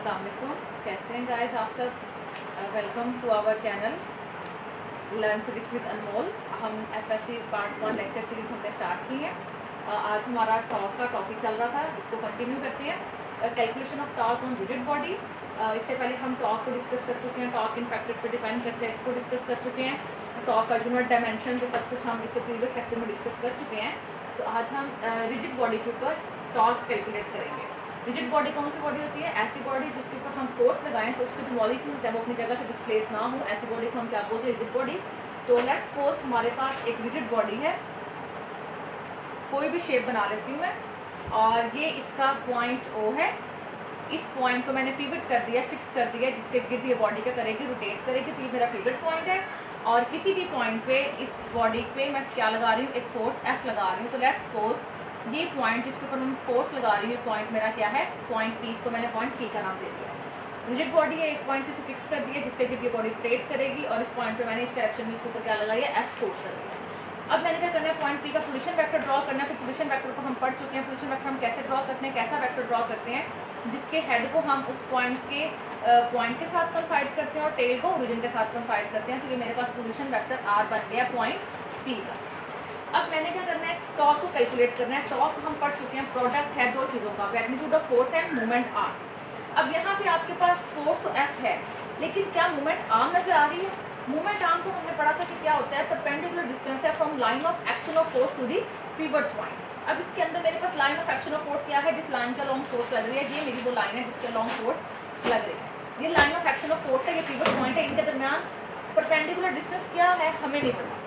अस्सलाम वालेकुम, कैसे हैं गाइस आप सब। Welcome to our channel learn physics with Anmol. हम एफएससी पार्ट 1 लेक्चर सीरीज हमने स्टार्ट की है। आज हमारा टॉर्क का टॉपिक चल रहा था, इसको कंटिन्यू करते हैं। Calculation of torque on rigid body. इससे पहले हम टॉर्क को डिस्कस कर चुके हैं, टॉर्क इन फैक्टर्स पे डिपेंड करते हैं, इसको डिस्कस कर चुके हैं। टॉर्क का यूनिट डायमेंशन जो सब कुछ हम इससे प्रीवियस लेक्चर में डिस्कस कर चुके हैं। तो आज हम रिजिड बॉडी के ऊपर टॉर्क कैलकुलेट करेंगे। रिजिड बॉडी कौन सी बॉडी होती है? ऐसी बॉडी जिसके ऊपर हम फोर्स लगाएं तो उसके जो मॉलिक्यूल्स है वो अपनी जगह से डिस्प्लेस ना हो, ऐसी बॉडी को हम क्या बोलते हैं? Rigid body. तो लेट्स सपोज हमारे पास एक रिजिड बॉडी है, कोई भी शेप बना लेती हूँ मैं, और ये इसका पॉइंट O है। इस पॉइंट को मैंने पिवट कर दिया, फिक्स कर दिया, जिसके गिर्द ये बॉडी क्या करेगी? रोटेट करेगी। तो ये मेरा पिवट पॉइंट है, और किसी भी पॉइंट पे इस बॉडी पे मैं क्या लगा रही हूँ? एक फोर्स F लगा रही हूँ। तो लेट्स सपोज ये पॉइंट जिसके ऊपर मैं फोर्स लगा रही हूँ, पॉइंट मेरा क्या है? Point P। इसको मैंने पॉइंट P का नाम दे दिया। रिजिड बॉडी है, एक पॉइंट से फिक्स कर दिया, जिसके गिर्द ये बॉडी रोटेट करेगी, और इस पॉइंट पे मैंने इस डायरेक्शन में इसके ऊपर क्या लगाया? F फोर्स लगाया। अब मैंने क्या करना है? पॉइंट P का पोजीशन वेक्टर ड्रॉ करना है। तो पोजीशन वेक्टर को हम पढ़ चुके हैं। पोजीशन वेक्टर हम कैसे ड्रॉ करते हैं? कैसा वेक्टर ड्रॉ करते हैं? जिसके हेड को हम उस पॉइंट के साथ कंसाइड करते हैं और टेल को ओरिजिन के साथ कंसाइड करते हैं। तो ये मेरे पास पोजीशन वेक्टर R बन गया पॉइंट P का। अब मैंने क्या करना है? टॉर्क को कैलकुलेट करना है। टॉर्क हम पढ़ चुके हैं, प्रोडक्ट है दो चीज़ों का, magnitude of force end moment R। अब यहाँ पे आपके पास फोर्स तो F है, लेकिन क्या मोमेंट आर्म नजर आ रही है? मोमेंट आर्म को हमने पढ़ा था कि क्या होता है? परपेंडिकुलर डिस्टेंस है from line of action of force to the pivot point. अब इसके अंदर मेरे पास line of action of force क्या है? जिस लाइन का लॉन्ग फोर्स लग रही है, ये मेरी वो लाइन है जिसके लॉन्ग फोर्स लग रही है। ये line of action of force है, ये पिवट पॉइंट है। इनके दरमियान परपेंडिकुलर डिस्टेंस क्या है हमें नहीं पता,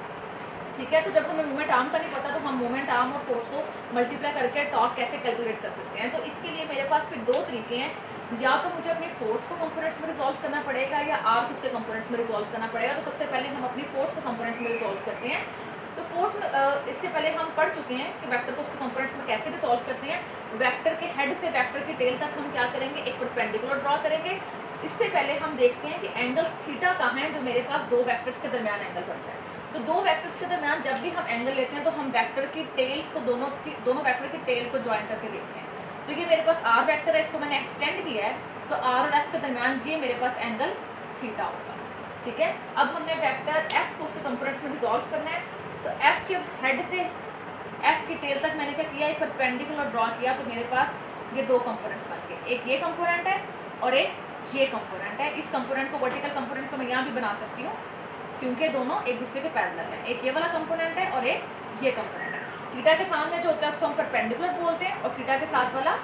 ठीक है। तो जब हमें मोमेंट आर्म का नहीं पता तो हम मोमेंट आर्म और फोर्स को मल्टीप्लाई करके टॉर्क कैसे कैलकुलेट कर सकते हैं? तो इसके लिए मेरे पास फिर दो तरीके हैं। या तो मुझे अपनी फोर्स को कंपोनेंट्स में रिजॉल्व करना पड़ेगा, या आर को उसके कंपोनेंट्स में रिजॉल्व करना पड़ेगा। तो सबसे पहले हम अपनी फोर्स को कंपोनेंट्स में रिजॉल्व करते हैं। तो फोर्स में इससे पहले हम पढ़ चुके हैं कि वेक्टर को उसके कंपोनेंट्स में कैसे रिजॉल्व करते हैं। वेक्टर के हेड से वेक्टर की टेल तक हम क्या करेंगे? एक परपेंडिकुलर ड्रॉ करेंगे। इससे पहले हम देखते हैं कि एंगल थीटा कहाँ है, जो मेरे पास दो वेक्टर्स के दरमियान एंगल बनता है। तो दो वेक्टर्स के दरमियान जब भी हम एंगल लेते हैं तो हम वेक्टर की टेल्स को दोनों वेक्टर की टेल को ज्वाइन करके देखते हैं। तो ये मेरे पास आर वेक्टर है, इसको मैंने एक्सटेंड किया है, तो आर और एफ के दरमियान ये मेरे पास एंगल थीटा होगा, ठीक है। अब हमने वेक्टर एफ को उसके कंपोनेंट्स में रिजॉल्व करना है। तो एफ के हेड से एफ की टेल तक मैंने क्या किया? एक परपेंडिकुलर ड्रॉ किया। तो मेरे पास ये दो कंपोनेंट्स बन गए, एक ये कंपोनेंट है और एक ये कंपोनेंट है। इस कंपोनेंट को, वर्टिकल कंपोनेंट को मैं यहाँ भी बना सकती हूँ, क्योंकि दोनों एक दूसरे के पैरेलल है। एक ये वाला कंपोनेंट है और एक ये कंपोनेंट है। थीटा के सामने जो होता है उसको हम परपेंडिकुलर बोलते हैं, और थीटा के साथ वाला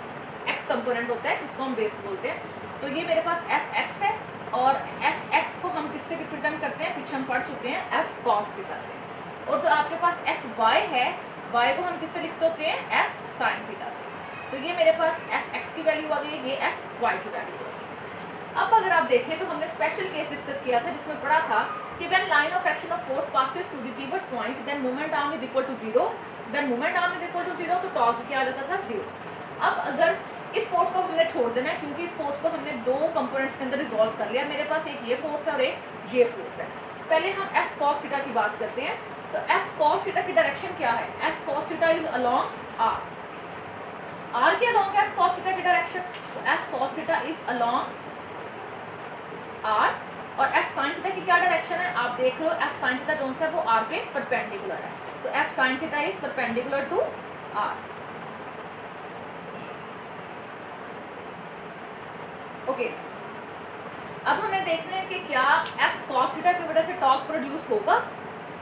एक्स कंपोनेंट होता है जिसको हम बेस बोलते हैं। तो ये मेरे पास एफ एक्स है, और एफ एक्स को हम किससे रिप्रेजेंट करते हैं? पीछे हम पढ़ चुके हैं, एफ कॉस थीटा से। और जो आपके पास एफ वाई है, वाई को हम किससे लिखते होते हैं? एफ साइन थीटा से। तो ये मेरे पास एफ एक्स की वैल्यू आ गई, ये एफ वाई की वैल्यू आ गई। अब अगर आप देखें तो हमने स्पेशल केस डिस्कस किया था, जिसमें पढ़ा था कि when line of action of force passes through the pivot point then moment arm is equal to 0। When moment arm is equal to 0 तो टॉर्क क्या आ जाता था? 0। अब अगर इस फोर्स को हमने छोड़ देना है, क्योंकि इस फोर्स को हमने दो कंपोनेंट्स के अंदर रिजॉल्व कर लिया। मेरे पास एक ये फोर्स है और एक ये फोर्स है। पहले हम एफ कॉस थीटा की बात करते हैं। तो एफ कॉस थीटा की डायरेक्शन क्या है? F cos theta is along R. R के अलोंग एफ कॉस थीटा की डायरेक्शन। तो F cos theta is along R, और एफ साइन थीटा की क्या डायरेक्शन है? आप देख लो, एफ साइन थीटा कौन सा है? वो आर के परपेंडिकुलर है। तो F sine theta is perpendicular to R. Okay, अब हमें देखना है कि क्या एफ कॉस थीटा की वजह से टॉर्क प्रोड्यूस होगा।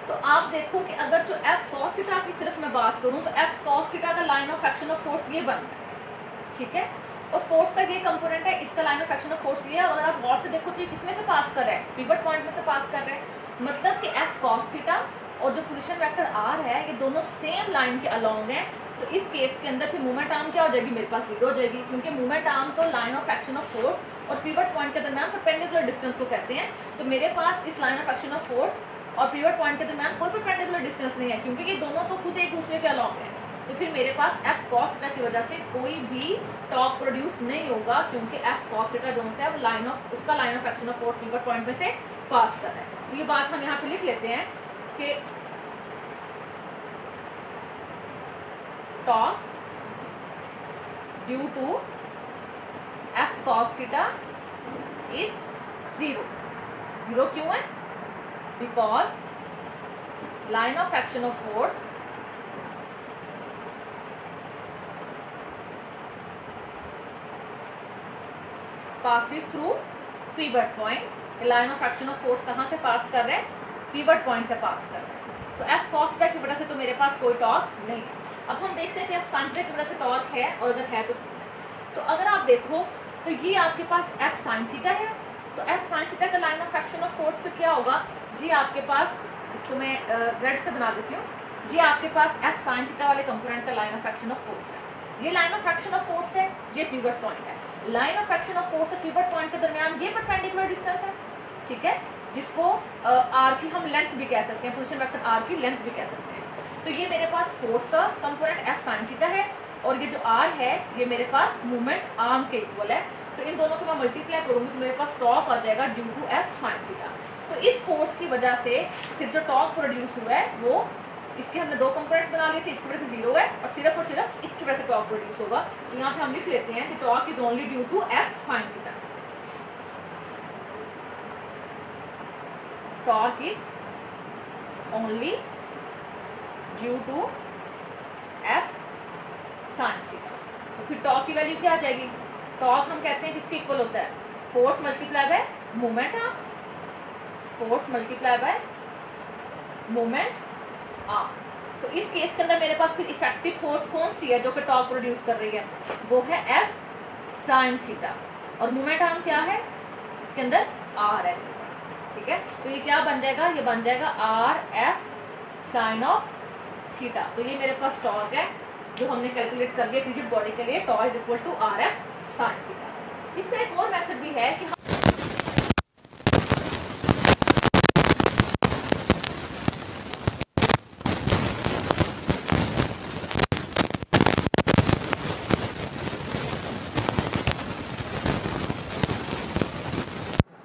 तो आप देखो कि अगर जो एफ कॉस थीटा की सिर्फ मैं बात करूं तो एफ कॉस थीटा का line of action of force ये बनता है, ठीक है। और फोर्स का ये कंपोनेंट है, इसका line of action of force ये है। अगर आप गौर से देखो तो ये किसमें से पास कर रहा है? पिवट पॉइंट में से पास कर रहे हैं। मतलब कि एफ कॉस थीटा और जो पोजीशन वेक्टर आर है, ये दोनों सेम लाइन के अलोंग हैं। तो इस केस के अंदर फिर मूवमेंट आर्म क्या हो जाएगी? मेरे पास 0 हो जाएगी, क्योंकि मूवमेंट आर्म तो line of action of force और पिवट पॉइंट के दरमियान परपेंडिकुलर डिस्टेंस को कहते हैं। तो मेरे पास इस line of action of force और पिवट पॉइंट के दरमियान कोई परपेंडिकुलर डिस्टेंस नहीं है, क्योंकि ये दोनों तो खुद एक दूसरे के अलोंग हैं। तो फिर मेरे पास एफ कॉस थीटा की वजह से कोई भी टॉर्क प्रोड्यूस नहीं होगा, क्योंकि एफ कॉस थीटा जो है वो लाइन ऑफ उसका line of action of force pivot point में से पास कर रहा है। तो ये बात हम यहाँ पे लिख लेते हैं कि torque due to F cos theta is 0। 0 क्यों है? Because line of action of force passes through pivot point। Line of action of force कहाँ से पास कर रहे हैं? पिवट पॉइंट से पास कर रहे हैं। तो एफ कॉस थीटा की वजह से तो मेरे पास कोई टॉर्क नहीं है। अब हम देखते हैं कि एफ साइन थीटा की वजह से टॉर्क है, और अगर है तो अगर आप देखो तो ये आपके पास एफ साइन थीटा है। तो एफ साइन थीटा का line of action of force पे क्या होगा जी? आपके पास, इसको मैं रेड से बना देती हूँ जी, आपके पास एफ साइन थीटा वाले कंपोनेंट का line of action of force है। ये line of action of force है, ये पिवट पॉइंट है। Line of action of force और पिवट पॉइंट के दरमियान ये परपेंडिकुलर डिस्टेंस है, ठीक है, जिसको आर की हम लेंथ भी कह सकते हैं, पोजीशन वेक्टर आर की लेंथ भी कह सकते हैं। तो ये मेरे पास फोर्स का कंपोनेंट एफ साइन थीटा है, और ये जो आर है ये मेरे पास मूवमेंट आर्म के इक्वल है। तो इन दोनों को मैं मल्टीप्लाई करूंगी तो मेरे पास टॉर्क आ जाएगा due to F sine theta. तो इस फोर्स की वजह से फिर जो टॉर्क प्रोड्यूस हुआ है वो, इसके हमने दो कंपोनेंट्स बना लिए थे, इसकी वजह से 0 है, और सिर्फ इसकी वजह से टॉर्क प्रोड्यूस होगा। तो यहाँ पे हम लिख लेते हैं कि torque is only due to F sine theta. Torque is only due to F sine theta. तो फिर टॉर्क की वैल्यू क्या आ जाएगी? टॉर्क हम कहते हैं किसके इक्वल होता है? Force multiply by moment arm. Force multiply by moment arm. तो इस केस के अंदर मेरे पास फिर इफेक्टिव फोर्स कौन सी है जो कि टॉर्क प्रोड्यूस कर रही है? वो है एफ साइन थीटा। और मोमेंट आर्म क्या है? इसके अंदर आर है, ठीक है। तो ये क्या बन जाएगा? ये बन जाएगा are F sign of theta. तो ये मेरे पास टॉर्क है जो हमने कैलकुलेट कर लिया रिजिड बॉडी के लिए। Torque is equal to R F sine theta. इसका एक और मेथड भी है कि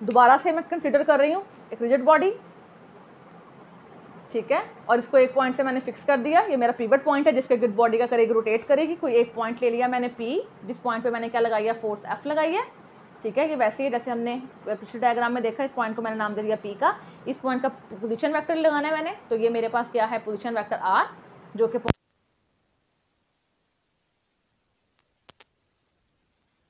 दोबारा से मैं कंसिडर कर रही हूँ एक रिजिड बॉडी, ठीक है, और इसको एक पॉइंट से मैंने फिक्स कर दिया। ये मेरा पिवट पॉइंट है जिसके रिजिड बॉडी का करेगी रोटेट करेगी। कोई एक पॉइंट ले लिया मैंने पी, जिस पॉइंट पे मैंने क्या लगाई है? फोर्स एफ लगाई है, ठीक है। ये वैसे ही जैसे हमने पिछले डायग्राम में देखा, इस पॉइंट को मैंने नाम दे दिया पी का। इस पॉइंट का पोजीशन वेक्टर लगाना है मैंने। तो ये मेरे पास क्या है? पोजीशन वेक्टर आर, जो कि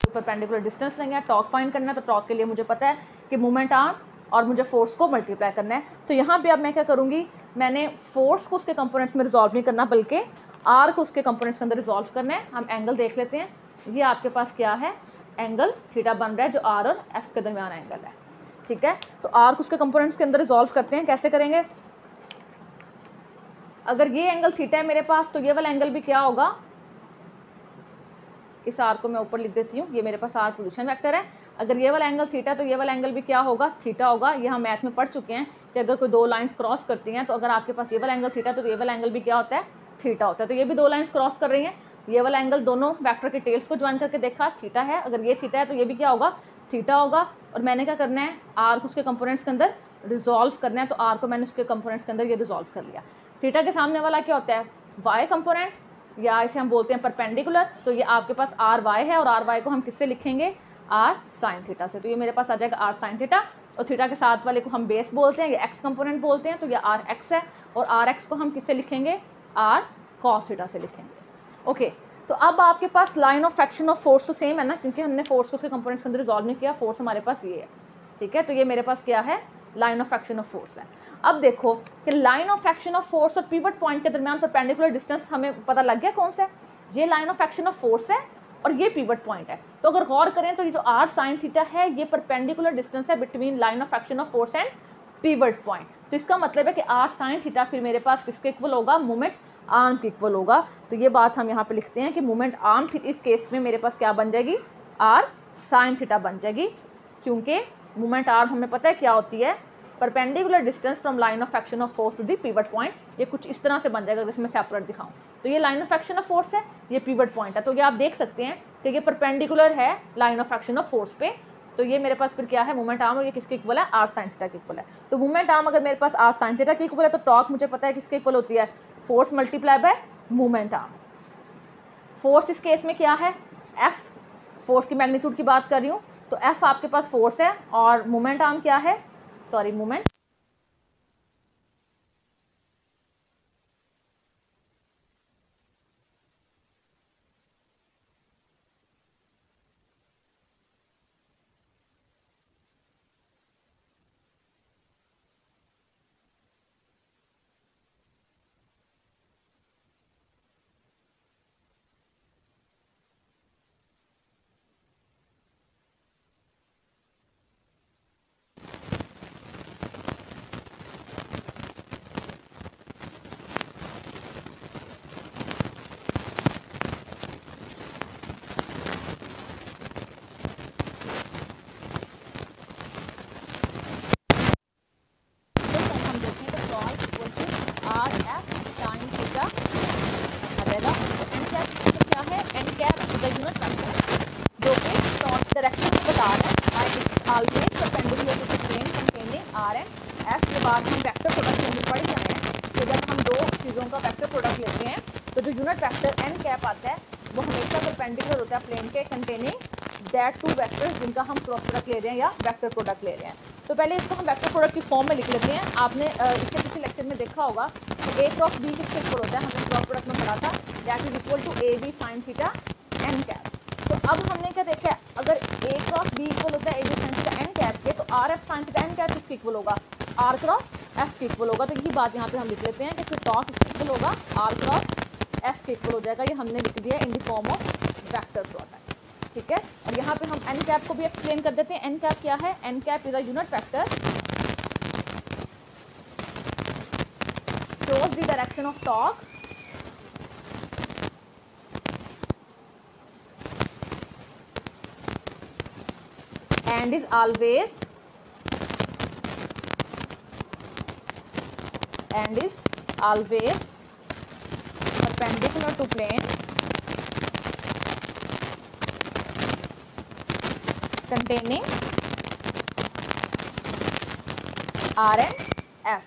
परपेंडिकुलर डिस्टेंस लेंगे। टॉर्क फाइंड करना है, तो टॉर्क के लिए मुझे पता है कि मूवमेंट आर्म और मुझे फोर्स को मल्टीप्लाई करना है। तो यहाँ पे अब मैं क्या करूँगी? मैंने फोर्स को उसके कंपोनेंट्स में रिजॉल्व नहीं करना, बल्कि आर को उसके कंपोनेंट्स के अंदर रिजॉल्व करना है। हम एंगल देख लेते हैं। ये आपके पास क्या है? एंगल थीटा बन रहा है, जो आर और एफ के दरमियान एंगल है, ठीक है। तो आर को उसके कंपोनेंट्स के अंदर रिजॉल्व करते हैं। कैसे करेंगे? अगर ये एंगल थीटा है मेरे पास, तो ये वाला एंगल भी क्या होगा? इस आर को मैं ऊपर लिख देती हूँ। ये मेरे पास आर पोजीशन वेक्टर है। अगर ये वाला एंगल थीटा, तो ये वाला एंगल भी क्या होगा? थीटा होगा। ये हम मैथ में पढ़ चुके हैं कि अगर कोई दो लाइंस क्रॉस करती हैं, तो अगर आपके पास ये वाला एंगल थीटा, तो ये वाला एंगल भी क्या होता है? थीटा होता है। तो ये भी दो लाइंस क्रॉस कर रही हैं। ये वाला एंगल दोनों वेक्टर के टेल्स को ज्वाइन करके देखा, थीटा है। अगर ये थीटा है तो ये भी क्या होगा? थीटा होगा। और मैंने क्या करना है? आर को उसके कंपोनेंट्स के अंदर रिजॉल्व करना है। तो आर को मैंने उसके कंपोनेंट्स के अंदर ये रिजॉल्व कर लिया। थीटा के सामने वाला क्या होता है? वाई कंपोनेंट, या इसे हम बोलते हैं परपेंडिकुलर। तो ये आपके पास आर वाई है, और आर वाई को हम किससे लिखेंगे? आर साइन थीटा से। तो ये मेरे पास आ जाएगा आर साइन थीटा। और थीटा के साथ वाले को हम बेस बोलते हैं, ये एक्स कंपोनेंट बोलते हैं। तो ये आर एक्स है, और आर एक्स को हम किससे लिखेंगे? आर कॉस थीटा से लिखेंगे। ओके, तो अब आपके पास line of action of force तो सेम है ना, क्योंकि हमने फोर्स को उसके कंपोनेंट्स के अंदर रिजॉल्व नहीं किया। फोर्स हमारे पास ये है, ठीक है। तो ये मेरे पास क्या है? Line of action of force है। अब देखो कि line of action of force और पिवट पॉइंट के दरमियान परपेंडिकुलर डिस्टेंस हमें पता लग गया कौन सा है? ये line of action of force है, और ये पिवट पॉइंट है। तो अगर गौर करें तो ये जो आर साइन थीटा है, ये परपेंडिकुलर डिस्टेंस है between line of action of force and pivot point. तो इसका मतलब है कि आर साइन थीटा फिर मेरे पास किसके इक्वल होगा? मोमेंट आर्म के इक्वल होगा। तो ये बात हम यहाँ पे लिखते हैं कि मोमेंट आर्म फिर इस केस में मेरे पास क्या बन जाएगी? आर साइन थीटा बन जाएगी, क्योंकि मोमेंट आर्म हमें पता है क्या होती है? Perpendicular distance from line of action of force to the pivot point. ये कुछ इस तरह से बन जाएगा, अगर इसमें सेपरेट दिखाऊं तो ये line of action of force है, ये पिवट पॉइंट है। तो ये आप देख सकते हैं कि ये परपेंडिकुलर है line of action of force पे। तो ये मेरे पास फिर क्या है? मोमेंट आर्म, और ये किसके इक्वल है? आर साइन थीटा के इक्वल है। तो मोमेंट आर्म अगर मेरे पास आर साइन थीटा के इक्वल है, तो टॉर्क मुझे पता है किसके इक्वल होती है? Force multiply by moment arm. Force इस केस में क्या है? एफ फोर्स की मैग्नीट्यूड की बात कर रही हूँ, तो एफ आपके पास फोर्स है और मोमेंट आर्म क्या है, सॉरी मोमेंट डायरेक्शन में बता रहा है always perpendicular to the plane containing R and F के बाद हम वेक्टर प्रोडक्ट के अंदर पढ़ जाए हैं। तो जब हम दो चीज़ों का वेक्टर प्रोडक्ट लेते हैं तो जो यूनिट वेक्टर एन कैप आता है वो हमेशा परपेंडिकुलर होता है प्लेन के कंटेनिंग दैट टू वेक्टर्स जिनका हम क्रॉस प्रोडक्ट ले रहे हैं या वेक्टर प्रोडक्ट ले रहे हैं। तो पहले इसको हम वेक्टर प्रोडक्ट की फॉर्म में लिख लेते हैं। आपने इसके पिछले लेक्चर में देखा होगा कि ए क्रॉस बी किसके इक्वल होता है, हमने क्रॉस प्रोडक्ट में पढ़ा था, that is equal to A B sine theta N cap. तो अब हमने क्या देखा है, अगर ए क्रॉस बी इक्वल होता है A B sine theta N cap के, तो R F sine theta N cap किसके इक्वल होगा, आर क्रॉस एफ के इक्वल होगा। तो यही बात यहाँ पे हम लिख लेते हैं कि फिर टॉर्क किसके इक्वल होगा, आर क्रॉस एफ के इक्वल हो जाएगा। ये हमने लिख दिया in the form of vector product, ठीक है। और यहाँ पे हम एन कैप को भी एक्सप्लेन कर देते हैं। एन कैप क्या है, N cap is a unit vector shows the direction of torque and is always perpendicular to plane containing R and F,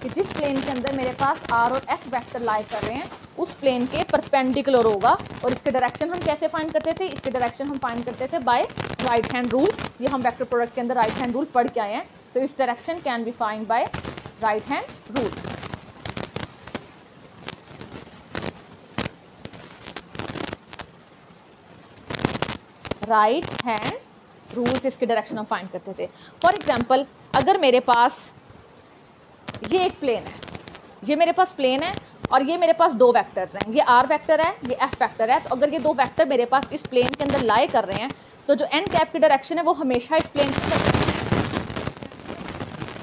कि जिस प्लेन के अंदर मेरे पास आर और एफ वेक्टर लाई कर रहे हैं उस प्लेन के परपेंडिकुलर होगा। और इसके डायरेक्शन हम कैसे फाइंड करते थे, इसके डायरेक्शन हम फाइंड करते थे बाय राइट हैंड रूल। ये हम वेक्टर प्रोडक्ट के अंदर राइट हैंड रूल पढ़ के आए हैं। तो इस direction can be find by right hand rule. Right hand rules इसके डायरेक्शन हम फाइंड करते थे। फॉर एग्जाम्पल, अगर मेरे पास ये एक प्लेन है, ये मेरे पास प्लेन है और ये मेरे पास दो वेक्टर्स हैं, ये आर वेक्टर है, ये एफ वेक्टर है। तो अगर ये दो वेक्टर मेरे पास इस प्लेन के अंदर लाई कर रहे हैं तो जो एन कैप की डायरेक्शन है वो हमेशा इस प्लेन के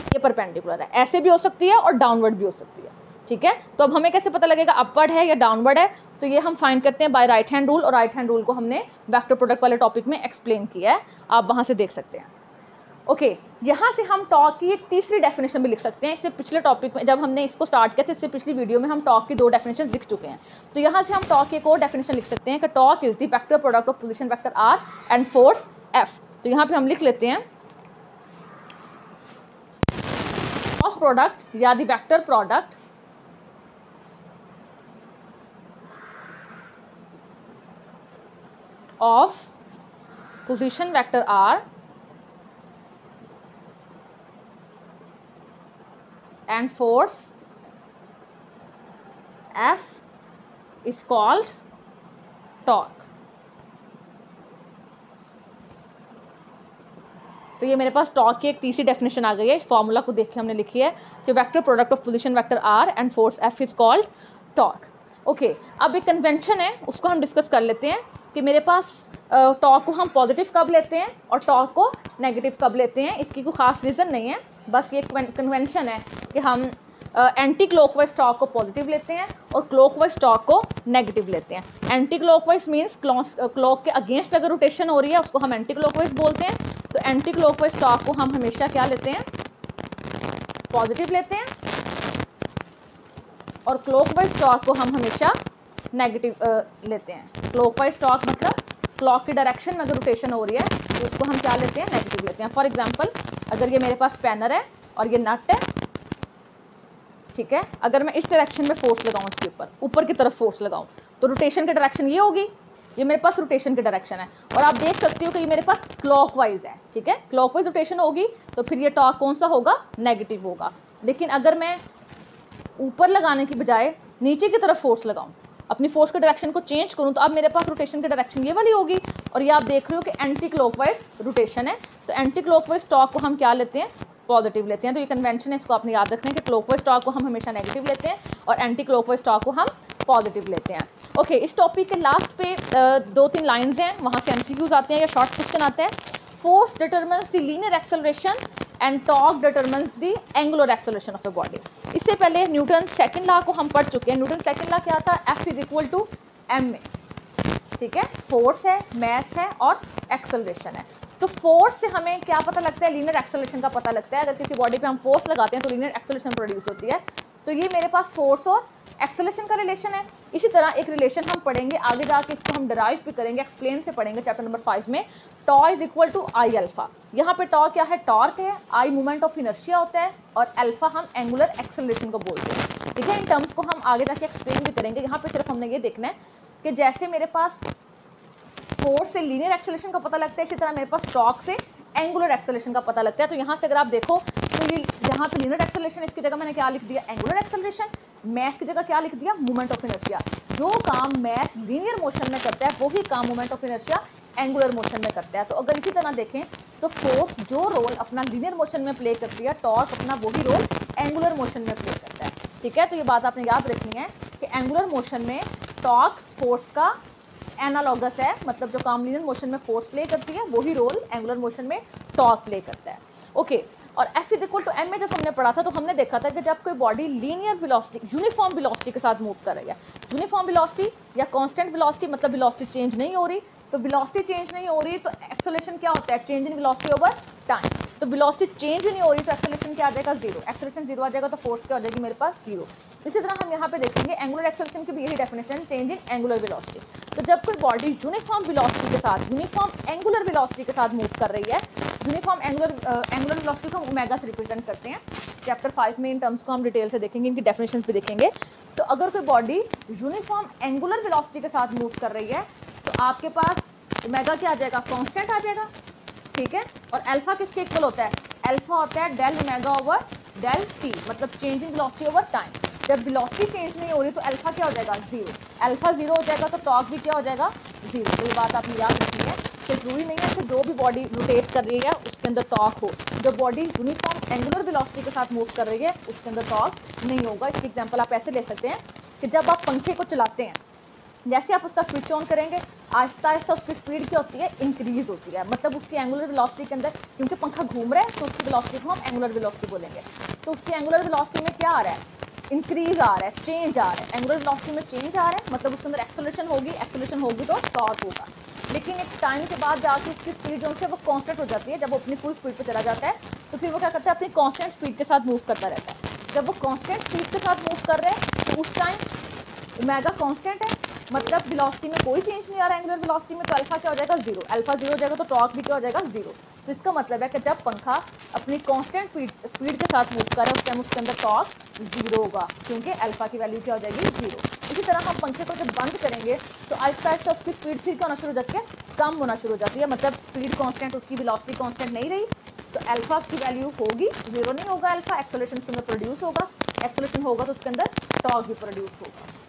ये परपेंडिकुलर है। ऐसे भी हो सकती है और डाउनवर्ड भी हो सकती है, ठीक है। तो अब हमें कैसे पता लगेगा अपवर्ड है या डाउनवर्ड है, तो ये हम फाइंड करते हैं बाय राइट हैंड रूल। और राइट हैंड रूल को हमने वेक्टर प्रोडक्ट वाले टॉपिक में एक्सप्लेन किया है, आप वहाँ से देख सकते हैं। ओके, यहाँ से हम टॉर्क की एक तीसरी डेफिनेशन भी लिख सकते हैं। इससे पिछले टॉपिक में जब हमने इसको स्टार्ट किया था, इससे पिछली वीडियो में हम टॉर्क की दो डेफिनेशन लिख चुके हैं। तो यहाँ से हम टॉर्क की एक और डेफिनेशन लिख सकते हैं कि torque is the vector product of position vector R and force F. तो यहाँ पे हम लिख लेते हैं क्रॉस प्रोडक्ट या the vector product of position vector R and force F is called torque। तो ये मेरे पास टॉर्क की एक तीसरी डेफिनेशन आ गई है। इस फॉर्मूला को देख के हमने लिखी है कि vector product of position vector R and force F is called torque. Okay, अब एक कन्वेंशन है उसको हम डिस्कस कर लेते हैं कि मेरे पास टॉर्क को हम पॉजिटिव कब लेते हैं और टॉर्क को नेगेटिव कब लेते हैं। इसकी कोई ख़ास रीज़न नहीं है, बस ये कन्वेंशन है कि हम एंटी क्लॉकवाइज टॉर्क को पॉजिटिव लेते हैं और क्लॉकवाइज टॉर्क को नेगेटिव लेते हैं। एंटी क्लॉकवाइज मीन्स क्लॉक के अगेंस्ट अगर रोटेशन हो रही है उसको हम एंटी क्लॉकवाइज बोलते हैं। तो एंटी क्लॉकवाइज टॉर्क को हम हमेशा क्या लेते हैं, पॉजिटिव लेते हैं, और क्लॉकवाइज टॉर्क को हम हमेशा नेगेटिव लेते हैं। क्लॉकवाइज टॉर्क मतलब क्लॉक की डायरेक्शन में अगर रोटेशन हो रही है तो उसको हम क्या लेते हैं, नेगेटिव लेते हैं। फॉर एग्जांपल, अगर ये मेरे पास स्पैनर है और ये नट है, ठीक है, अगर मैं इस डायरेक्शन में फोर्स लगाऊं, इसके ऊपर की तरफ फोर्स लगाऊं, तो रोटेशन की डायरेक्शन ये होगी, ये मेरे पास रोटेशन की डायरेक्शन है, और आप देख सकते हो कि ये मेरे पास क्लॉकवाइज है, ठीक है। क्लॉकवाइज रोटेशन होगी तो फिर ये टॉर्क कौन सा होगा, नेगेटिव होगा। लेकिन अगर मैं ऊपर लगाने की बजाय नीचे की तरफ फोर्स लगाऊं, अपनी फोर्स के डायरेक्शन को चेंज करूं, तो अब मेरे पास रोटेशन की डायरेक्शन ये वाली होगी, और ये आप देख रहे हो कि एंटी क्लॉकवाइज रोटेशन है। तो एंटी क्लॉकवाइज टॉर्क को हम क्या लेते हैं, पॉजिटिव लेते हैं। तो ये कन्वेंशन है, इसको आपने याद रखना है कि क्लॉकवाइज टॉर्क को हम हमेशा नेगेटिव लेते हैं और एंटी क्लॉकवाइज टॉर्क को हम पॉजिटिव लेते हैं। ओके, इस टॉपिक के लास्ट पे 2-3 लाइंस हैं, वहाँ से एमसीक्यूज आते हैं या शॉर्ट क्वेश्चन आते हैं। Force determines the linear acceleration and torque determines the angular acceleration of a body. इससे पहले न्यूटन सेकंड लॉ को हम पढ़ चुके हैं। न्यूटन सेकंड लॉ क्या था, F = ma, ठीक है। फोर्स है, मैथ है और एक्सेलरेशन है। तो फोर्स से हमें क्या पता लगता है, लीनियर एक्सेलरेशन का पता लगता है। अगर किसी बॉडी पे हम फोर्स लगाते हैं तो लीनियर एक्सेलरेशन प्रोड्यूस होती है। तो ये मेरे पास फोर्स और एक्सेलरेशन का रिलेशन है। इसी तरह एक रिलेशन हम पढ़ेंगे आगे जाके, इसको हम डिराइव भी करेंगे, एक्सप्लेन से पढ़ेंगे चैप्टर नंबर 5 में। टॉ = I अल्फा। यहाँ पे टॉ क्या है, टॉर्क है, आई मूवमेंट ऑफ इनर्शिया होता है, और अल्फा हम एंगुलर एक्सेलरेशन को बोलते हैं, ठीक है। इन टर्म्स को हम आगे जाके एक्सप्लेन भी करेंगे। यहाँ पे सिर्फ हमने ये देखना है कि जैसे मेरे पास फोर्स से लीनियर एक्सेलरेशन का पता लगता है, इसी तरह मेरे पास टॉर्क से एंगुलर एक्सेलरेशन का पता लगता है। तो यहाँ से अगर आप देखो तो ये यहाँ पे लीनियर एक्सेलरेशन, इसकी जगह मैंने क्या लिख दिया, एंगुलर एक्सेलरेशन। मैस की जगह क्या लिख दिया, मूवमेंट ऑफ इनर्शिया। जो काम मैस लीनियर मोशन में करता है वही काम movement of inertia angular motion में करता है। तो अगर इसी तरह देखें तो फोर्स जो रोल अपना लीनियर मोशन में प्ले करती है, टॉर्क अपना वही रोल एंगुलर मोशन में प्ले करता है, ठीक है। तो ये बात आपने याद रखनी है कि एंगुलर मोशन में टॉर्क फोर्स का एनालॉगस है, मतलब जो काम लीनियर मोशन में फोर्स प्ले करती है वही रोल एंगुलर मोशन में टॉर्क प्ले करता है। ओके, और F = ma जब हमने पढ़ा था तो हमने देखा था कि जब कोई body linear velocity, uniform velocity के साथ मूव कर रही है, यूनिफॉर्म वेलोसिटी या कांस्टेंट वेलोसिटी, मतलब वेलोसिटी चेंज नहीं हो रही, तो वेलोसिटी चेंज नहीं हो रही तो एक्सेलरेशन क्या होता है, change in velocity over time. तो वेलोसिटी चेंज नहीं हो रही तो एक्सेलरेशन क्या आ जाएगा, 0। एक्सेलरेशन 0 आ जाएगा तो फोर्स क्या हो जाएगी मेरे पास, 0। इसी तरह हम यहाँ पे देखेंगे एंगुलर एक्सेलरेशन की भी यही definition, change in angular velocity. तो जब कोई बॉडी यूनिफॉर्म वेलोसिटी के साथ, यूनिफॉर्म एंगुलर वेलोसिटी के साथ मूव कर रही है, यूनिफॉर्म एंगुलर वेलोसिटी को हम ओमेगा से रिप्रेजेंट करते हैं। चैप्टर 5 में इन टर्म्स को हम डिटेल से देखेंगे, इनकी डेफिनेशंस भी देखेंगे। तो अगर कोई बॉडी यूनिफॉर्म एंगुलर वेलोसिटी के साथ मूव कर रही है तो आपके पास ओमेगा क्या आ जाएगा, कांस्टेंट आ जाएगा, ठीक है। और अल्फा किसके इक्वल होता है, अल्फा होता है del omega over del t, मतलब change in velocity over time. जब वेलोसिटी चेंज नहीं हो रही तो अल्फा क्या हो जाएगा, 0। अल्फा 0 हो जाएगा तो टॉर्क भी क्या हो जाएगा, 0। तो ये बात आपने याद रखनी है कि जरूरी नहीं है कि जो भी बॉडी रोटेट कर रही है उसके अंदर टॉर्क हो। जो बॉडी यूनिफॉर्म एंगुलर वेलोसिटी के साथ मूव कर रही है उसके अंदर टॉर्क नहीं होगा। इसकी एग्जाम्पल आप ऐसे ले सकते हैं कि जब आप पंखे को चलाते हैं, जैसे आप उसका स्विच ऑन करेंगे आहिस्ता आहिस्ता उसकी स्पीड क्या होती है, इंक्रीज होती है, मतलब उसकी एंगुलर वेलोसिटी के अंदर, क्योंकि पंखा घूम रहा है तो उसकी वेलोसिटी को हम एंगुलर वेलोसिटी बोलेंगे। तो उसकी एंगुलर वेलोसिटी में क्या आ रहा है, इंक्रीज आ रहा है, चेंज आ रहा है। एंगुलर वेलोसिटी में चेंज आ रहा है मतलब उसके अंदर एक्सेलरेशन होगी, एक्सेलरेशन होगी तो टॉर्क होगा। लेकिन एक टाइम के बाद जाके उसकी स्पीड जो है वो कांस्टेंट हो जाती है। जब वो अपनी फुल स्पीड पे चला जाता है तो फिर वो क्या करता है, अपनी कांस्टेंट स्पीड के साथ मूव करता रहता है। जब वो कांस्टेंट स्पीड के साथ मूव कर रहे हैं तो उस टाइम ओमेगा कांस्टेंट है, मतलब वेलोसिटी में कोई चेंज नहीं आ रहा है एंगुलर वेलोसिटी में, तो अल्फा क्या हो जाएगा, 0। अल्फा 0 हो जाएगा तो टॉर्क भी क्या हो जाएगा, 0। तो इसका मतलब है कि जब पंखा अपनी कांस्टेंट स्पीड के साथ मूव कर रहा है उस टाइम उसके अंदर टॉर्क 0 होगा, क्योंकि अल्फा की वैल्यू क्या हो जाएगी, 0। इसी तरह हम पंखे को जब बंद करेंगे तो आहिस्ता आहिस्ता उसकी स्पीड फिर क्या होना शुरू हो जाती है, कम होना शुरू हो जाती है, मतलब स्पीड कांस्टेंट, उसकी वेलोसिटी कांस्टेंट नहीं रही। तो अल्फा की वैल्यू होगी, 0 नहीं होगा अल्फा, एक्सेलरेशन उसके अंदर प्रोड्यूस होगा, एक्सेलरेशन होगा तो उसके अंदर टॉर्क भी प्रोड्यूस होगा।